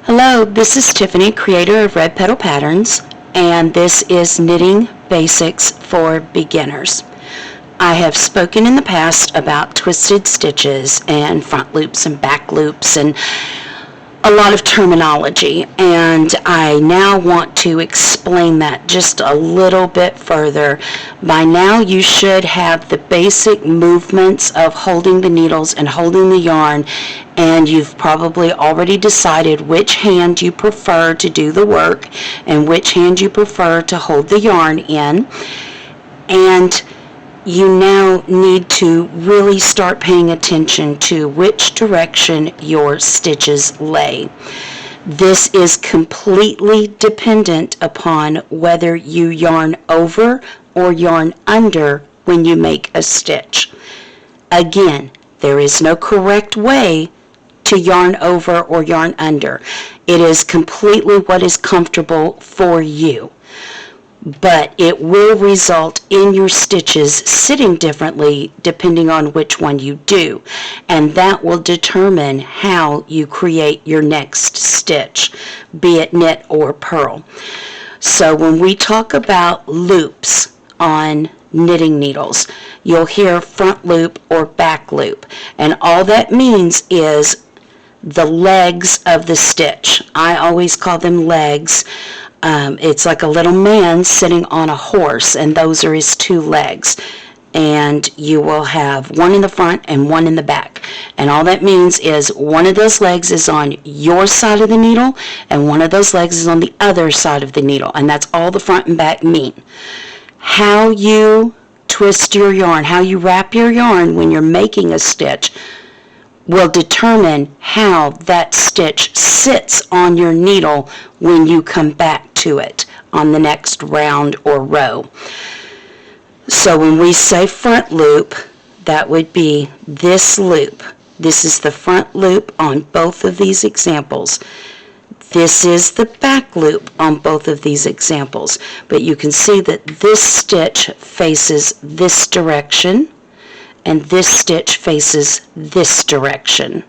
Hello, this is Tiffany, creator of Red Petal Patterns, and this is Knitting Basics for Beginners. I have spoken in the past about twisted stitches and front loops and back loops and a lot of terminology, and I now want to explain that just a little bit further. By now you should have the basic movements of holding the needles and holding the yarn, and you've probably already decided which hand you prefer to do the work and which hand you prefer to hold the yarn in. And you now need to really start paying attention to which direction your stitches lay. This is completely dependent upon whether you yarn over or yarn under when you make a stitch. Again, there is no correct way to yarn over or yarn under. It is completely what is comfortable for you. But it will result in your stitches sitting differently depending on which one you do, and that will determine how you create your next stitch, be it knit or purl. So when we talk about loops on knitting needles, you'll hear front loop or back loop, and all that means is the legs of the stitch. I always call them legs. It's like a little man sitting on a horse, and those are his two legs. And you will have one in the front and one in the back. And all that means is one of those legs is on your side of the needle, and one of those legs is on the other side of the needle. And that's all the front and back mean. How you twist your yarn, how you wrap your yarn when you're making a stitch will determine how that stitch sits on your needle when you come back to it on the next round or row. So when we say front loop, that would be this loop. This is the front loop on both of these examples. This is the back loop on both of these examples. But you can see that this stitch faces this direction, and this stitch faces this direction.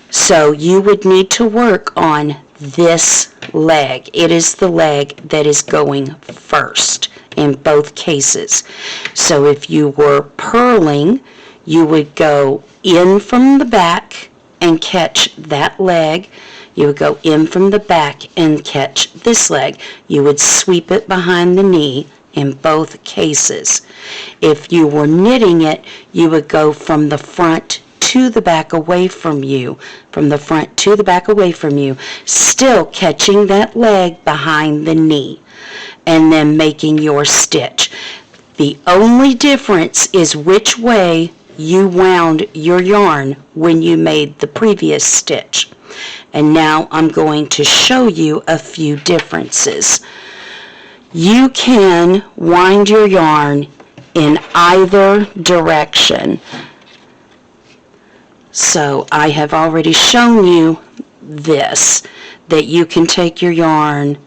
So you would need to work on this leg. It is the leg that is going first in both cases. So if you were purling, you would go in from the back and catch that leg. You would go in from the back and catch this leg. You would sweep it behind the knee in both cases. If you were knitting it, you would go from the front to the back away from you, from the front to the back away from you, still catching that leg behind the knee, and then making your stitch. The only difference is which way you wound your yarn when you made the previous stitch. And now I'm going to show you a few differences. You can wind your yarn in either direction. So I have already shown you this, that you can take your yarn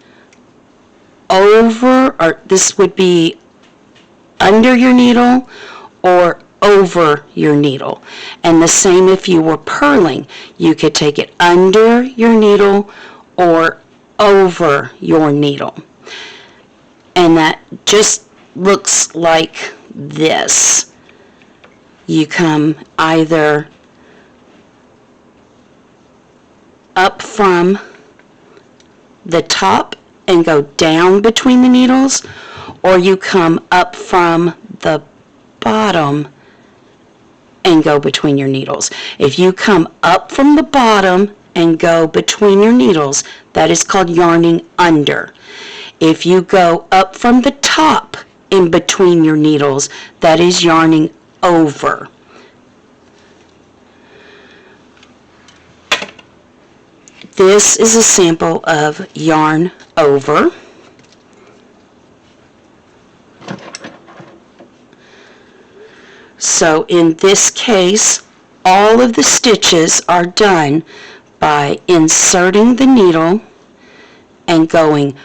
over, or this would be under your needle or over your needle. And the same if you were purling. You could take it under your needle or over your needle. And that just looks like this. You come either up from the top and go down between the needles, or you come up from the bottom and go between your needles. If you come up from the bottom and go between your needles, that is called yarning under. If you go up from the top in between your needles, that is yarning over. This is a sample of yarn over. So in this case, all of the stitches are done by inserting the needle and going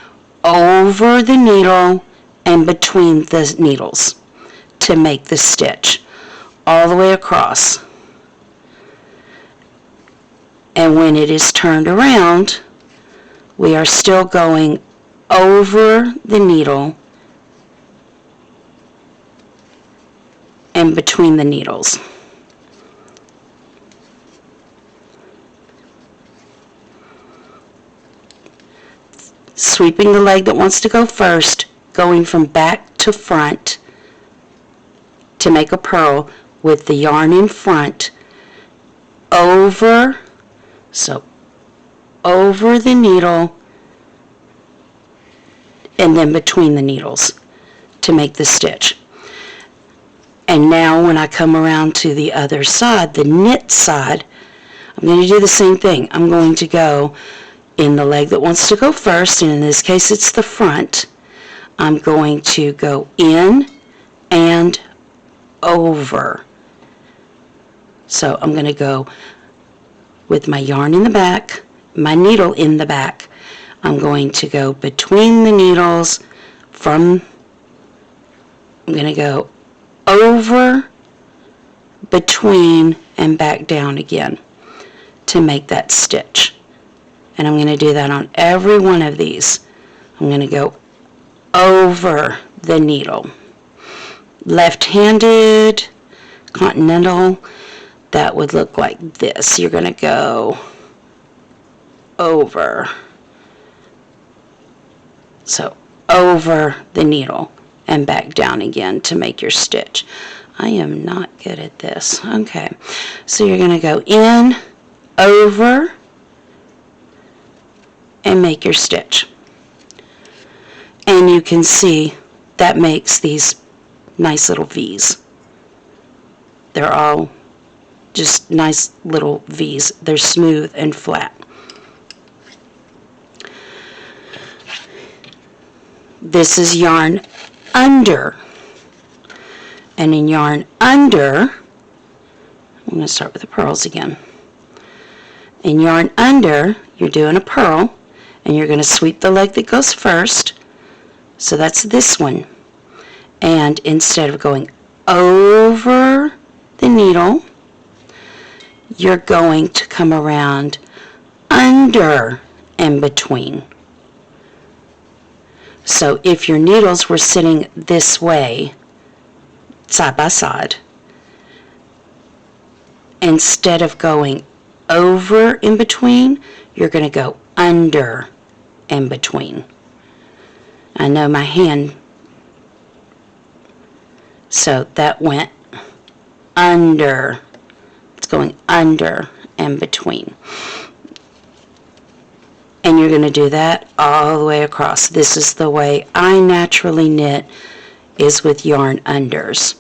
over the needle and between the needles to make the stitch all the way across. And when it is turned around, we are still going over the needle and between the needles. Sweeping the leg that wants to go first, going from back to front to make a purl with the yarn in front, over, so over the needle and then between the needles to make the stitch. And now when I come around to the other side, the knit side, I'm going to do the same thing. I'm going to go in the leg that wants to go first, and in this case it's the front. I'm going to go in and over. So I'm going to go with my yarn in the back, my needle in the back. I'm going to go between the needles I'm going to go over, between, and back down again to make that stitch. And I'm going to do that on every one of these. I'm going to go over the needle. Left-handed, continental, that would look like this. You're going to go over. So over the needle and back down again to make your stitch. I am not good at this. Okay, so you're going to go in, over, and make your stitch. And you can see that makes these nice little V's. They're all just nice little V's. They're smooth and flat. This is yarn under. And in yarn under, I'm going to start with the purls again. In yarn under, you're doing a purl, and you're going to sweep the leg that goes first. So that's this one. And instead of going over the needle, you're going to come around under and between. So if your needles were sitting this way, side by side, instead of going over in between, you're going to go under and between. I know my hand, so that went under. It's going under and between. And you're going to do that all the way across. This is the way I naturally knit, is with yarn unders.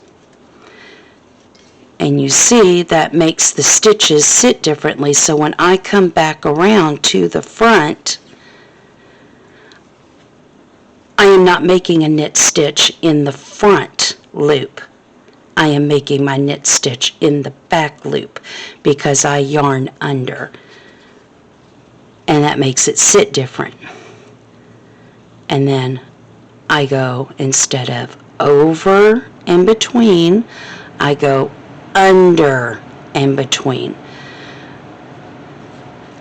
And you see that makes the stitches sit differently, so when I come back around to the front, I am not making a knit stitch in the front loop. I am making my knit stitch in the back loop because I yarn under. And that makes it sit different. And then I go, instead of over and between, I go under and between.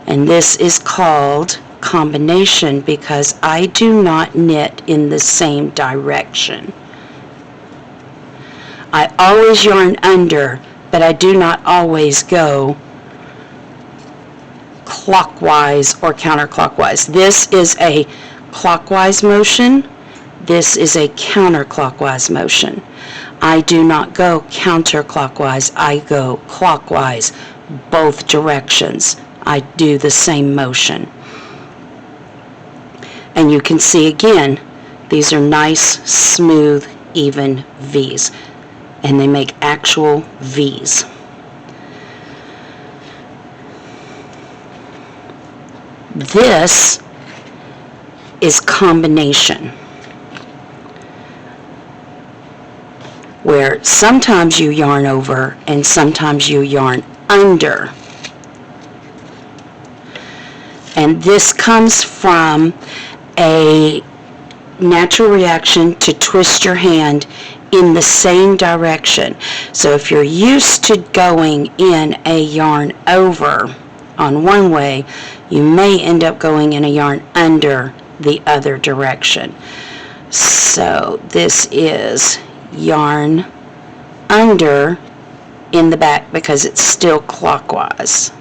And this is called combination because I do not knit in the same direction. I always yarn under, but I do not always go clockwise or counterclockwise. This is a clockwise motion. This is a counterclockwise motion. I do not go counterclockwise. I go clockwise, both directions. I do the same motion. And you can see again, these are nice, smooth, even V's. And they make actual V's. This is combination, where sometimes you yarn over and sometimes you yarn under. And this comes from a natural reaction to twist your hand in the same direction. So if you're used to going in a yarn over on one way, you may end up going in a yarn under the other direction. So this is yarn under in the back because it's still clockwise.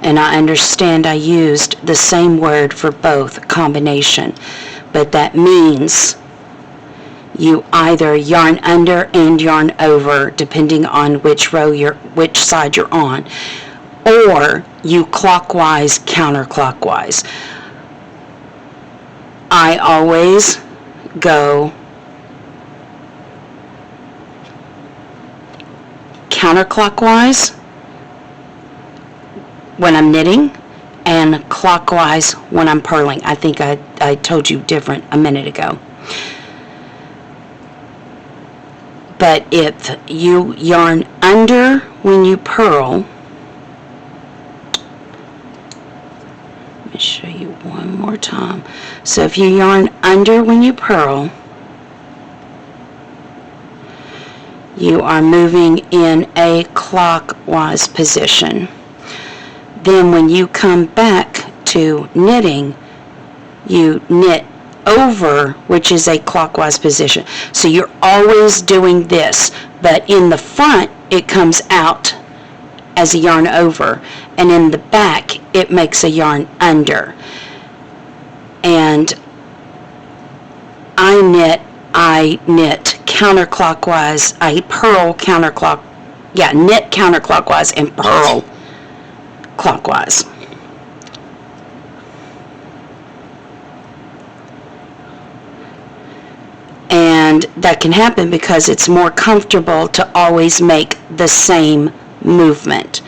And I understand I used the same word for both, combination, but that means you either yarn under and yarn over depending on which side you're on, or you clockwise, counterclockwise. I always go counterclockwise when I'm knitting and clockwise when I'm purling. I think I told you different a minute ago. But if you yarn under when you purl, let me show you one more time. So if you yarn under when you purl, you are moving in a clockwise position. Then when you come back to knitting, you knit over, which is a clockwise position. So you're always doing this, but in the front it comes out as a yarn over, and in the back it makes a yarn under. And I knit counterclockwise, I purl knit counterclockwise and purl clockwise. And that can happen because it's more comfortable to always make the same movement,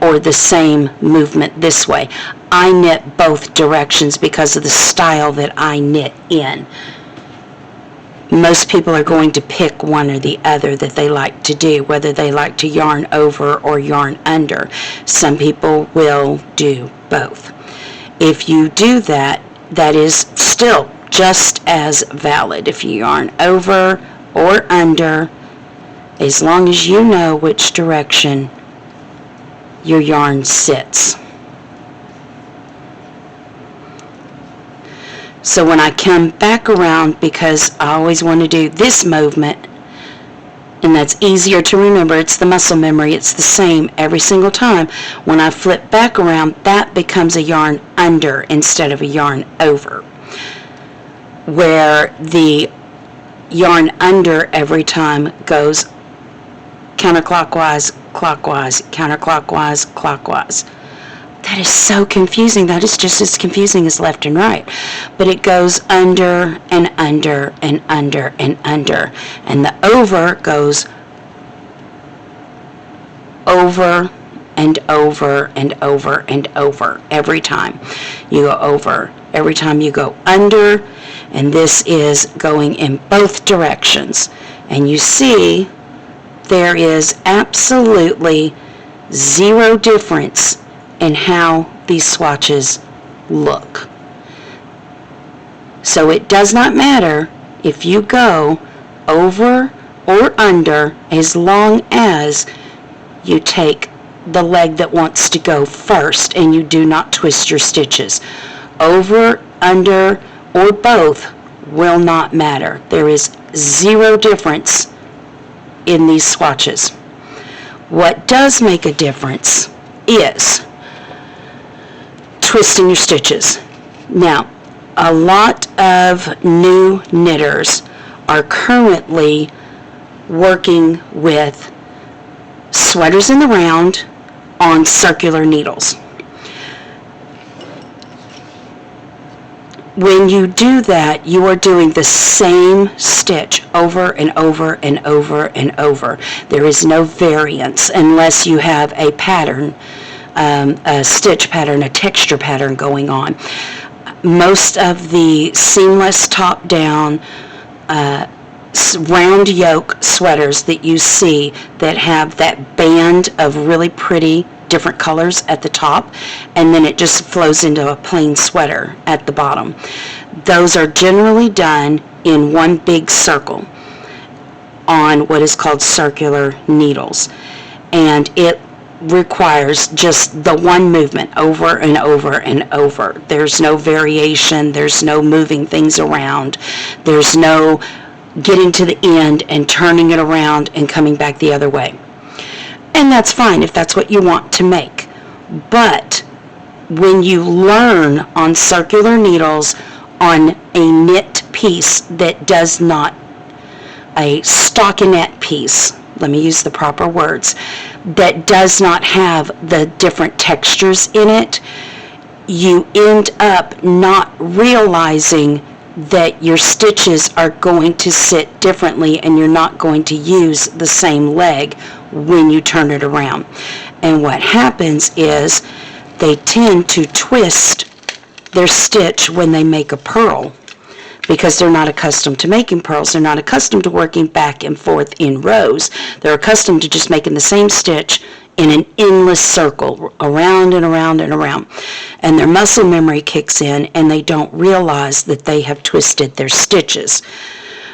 or the same movement this way. I knit both directions because of the style that I knit in. Most people are going to pick one or the other that they like to do, whether they like to yarn over or yarn under. Some people will do both. If you do that, that is still just as valid. If you yarn over or under, as long as you know which direction your yarn sits. So when I come back around, because I always want to do this movement, and that's easier to remember, it's the muscle memory, it's the same every single time. When I flip back around, that becomes a yarn under instead of a yarn over, where the yarn under every time goes counterclockwise, clockwise, counterclockwise, clockwise. That is so confusing. That is just as confusing as left and right. But it goes under and under and under and under. And the over goes over and over and over and over every time you go over. Every time you go under, and this is going in both directions. And you see there is absolutely zero difference in how these swatches look. So it does not matter if you go over or under, as long as you take the leg that wants to go first and you do not twist your stitches. Over, under, or both will not matter. There is zero difference in these swatches. What does make a difference is twisting your stitches. Now, a lot of new knitters are currently working with sweaters in the round on circular needles. When you do that, you are doing the same stitch over and over and over and over. There is no variance unless you have a pattern, a stitch pattern, a texture pattern going on. Most of the seamless top-down round yoke sweaters that you see that have that band of really pretty different colors at the top, and then it just flows into a plain sweater at the bottom. Those are generally done in one big circle on what is called circular needles, and it requires just the one movement over and over and over. There's no variation, there's no moving things around, there's no getting to the end and turning it around and coming back the other way. And that's fine if that's what you want to make. But when you learn on circular needles on a knit piece that does not, a stockinette piece, let me use the proper words, that does not have the different textures in it, you end up not realizing that your stitches are going to sit differently and you're not going to use the same leg when you turn it around. And what happens is they tend to twist their stitch when they make a purl, because they're not accustomed to making purls. They're not accustomed to working back and forth in rows. They're accustomed to just making the same stitch in an endless circle, around and around and around. And their muscle memory kicks in and they don't realize that they have twisted their stitches.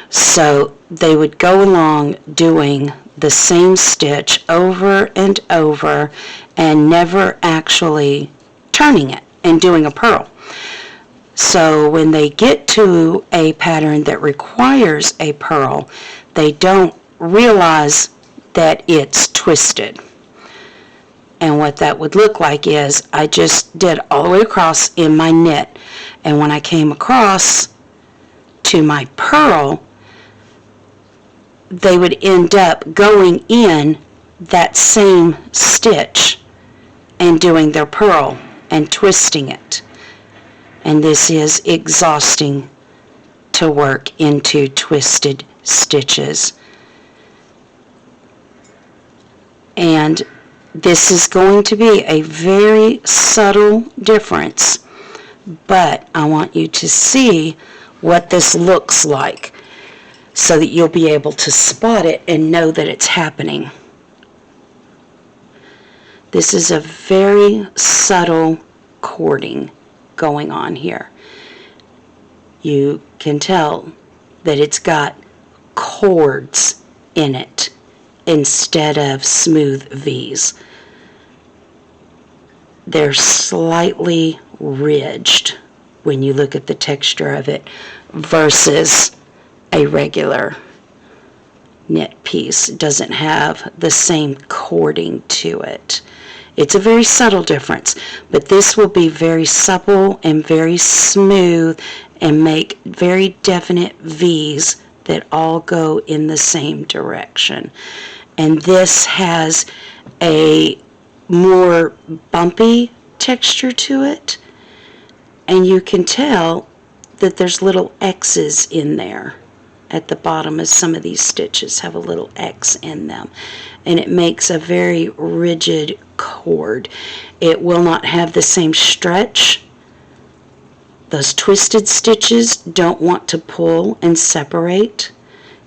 So they would go along doing the same stitch over and over and never actually turning it and doing a purl. So when they get to a pattern that requires a purl, they don't realize that it's twisted. And what that would look like is I just did all the way across in my knit, and when I came across to my purl, they would end up going in that same stitch and doing their purl and twisting it. And this is exhausting to work into twisted stitches. And this is going to be a very subtle difference, but I want you to see what this looks like so that you'll be able to spot it and know that it's happening. This is a very subtle cording going on here. You can tell that it's got cords in it instead of smooth V's. They're slightly ridged when you look at the texture of it versus a regular knit piece. It doesn't have the same cording to it. It's a very subtle difference, but this will be very supple and very smooth and make very definite V's that all go in the same direction. And this has a more bumpy texture to it, and you can tell that there's little X's in there at the bottom, as some of these stitches have a little X in them, and it makes a very rigid cord. It will not have the same stretch. Those twisted stitches don't want to pull and separate.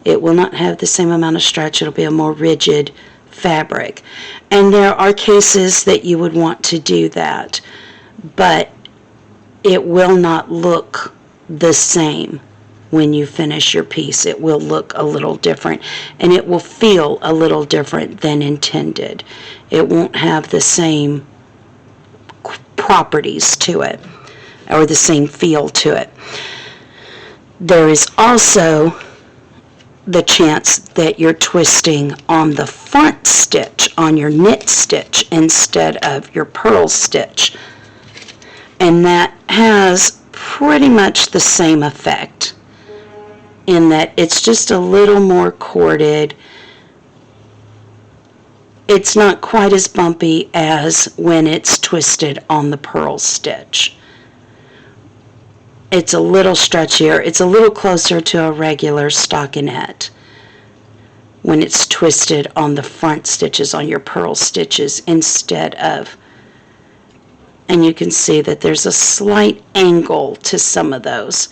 It will not have the same amount of stretch. It'll be a more rigid fabric. And there are cases that you would want to do that, but it will not look the same when you finish your piece. It will look a little different, and it will feel a little different than intended. It won't have the same properties to it or the same feel to it. There is also the chance that you're twisting on the front stitch, on your knit stitch, instead of your purl stitch. And that has pretty much the same effect, in that it's just a little more corded. It's not quite as bumpy as when it's twisted on the purl stitch. It's a little stretchier. It's a little closer to a regular stockinette when it's twisted on the front stitches, on your purl stitches, instead of, and you can see that there's a slight angle to some of those.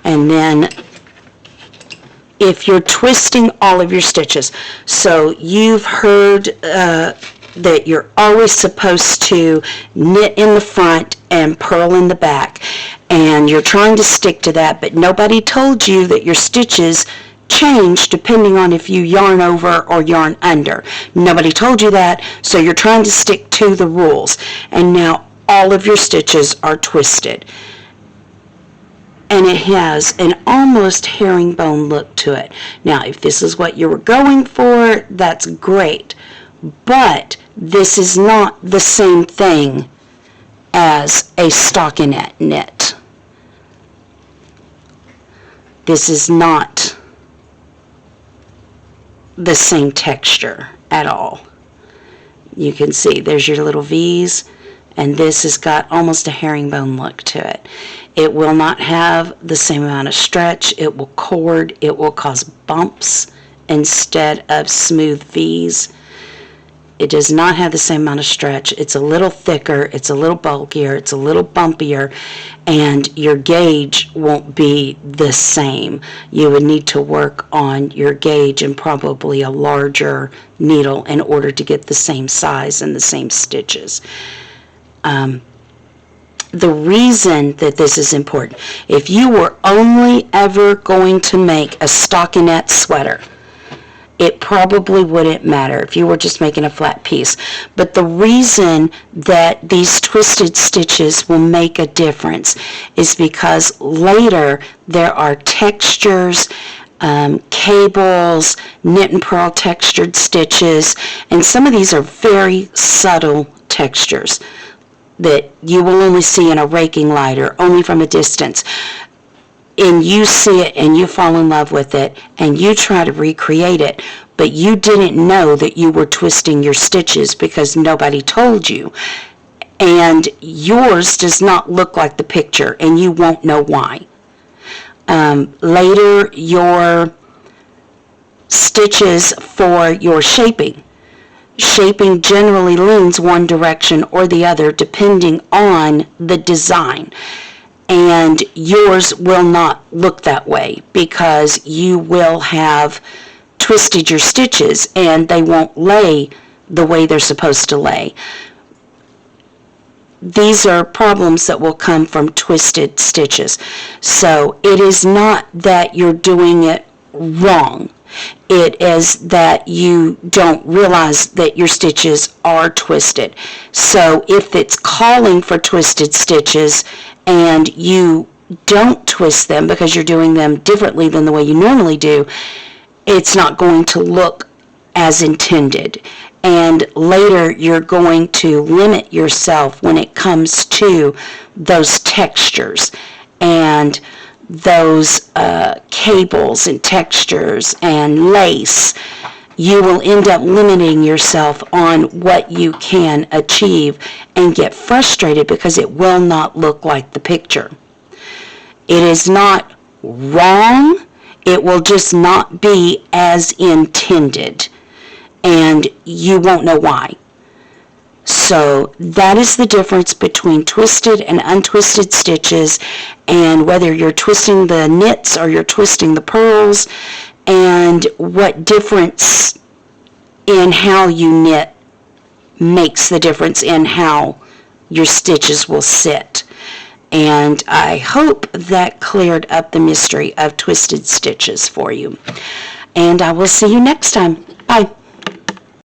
And then if you're twisting all of your stitches. So you've heard that you're always supposed to knit in the front and purl in the back, and you're trying to stick to that, but nobody told you that your stitches change depending on if you yarn over or yarn under. Nobody told you that, so you're trying to stick to the rules, and now all of your stitches are twisted. And it has an almost herringbone look to it. Now, if this is what you were going for, that's great, but this is not the same thing as a stockinette knit. This is not the same texture at all. You can see there's your little V's, and this has got almost a herringbone look to it. It will not have the same amount of stretch. It will cord. It will cause bumps instead of smooth V's. It does not have the same amount of stretch. It's a little thicker. It's a little bulkier. It's a little bumpier, and your gauge won't be the same. You would need to work on your gauge and probably a larger needle in order to get the same size and the same stitches. The reason that this is important, if you were only ever going to make a stockinette sweater, it probably wouldn't matter if you were just making a flat piece. But the reason that these twisted stitches will make a difference is because later there are textures, cables, knit and purl textured stitches, and some of these are very subtle textures that you will only see in a raking light or only from a distance. And you see it and you fall in love with it and you try to recreate it, but you didn't know that you were twisting your stitches because nobody told you. And yours does not look like the picture, and you won't know why. Later, your stitches for your shaping generally leans one direction or the other depending on the design. And yours will not look that way because you will have twisted your stitches and they won't lay the way they're supposed to lay. These are problems that will come from twisted stitches. So it is not that you're doing it wrong. It is that you don't realize that your stitches are twisted. So if it's calling for twisted stitches and you don't twist them because you're doing them differently than the way you normally do, it's not going to look as intended. And later you're going to limit yourself when it comes to those textures and those cables and textures and lace. You will end up limiting yourself on what you can achieve and get frustrated because it will not look like the picture. It is not wrong, it will just not be as intended, and you won't know why. So that is the difference between twisted and untwisted stitches, and whether you're twisting the knits or you're twisting the purls, and what difference in how you knit makes the difference in how your stitches will sit. And I hope that cleared up the mystery of twisted stitches for you. And I will see you next time. Bye.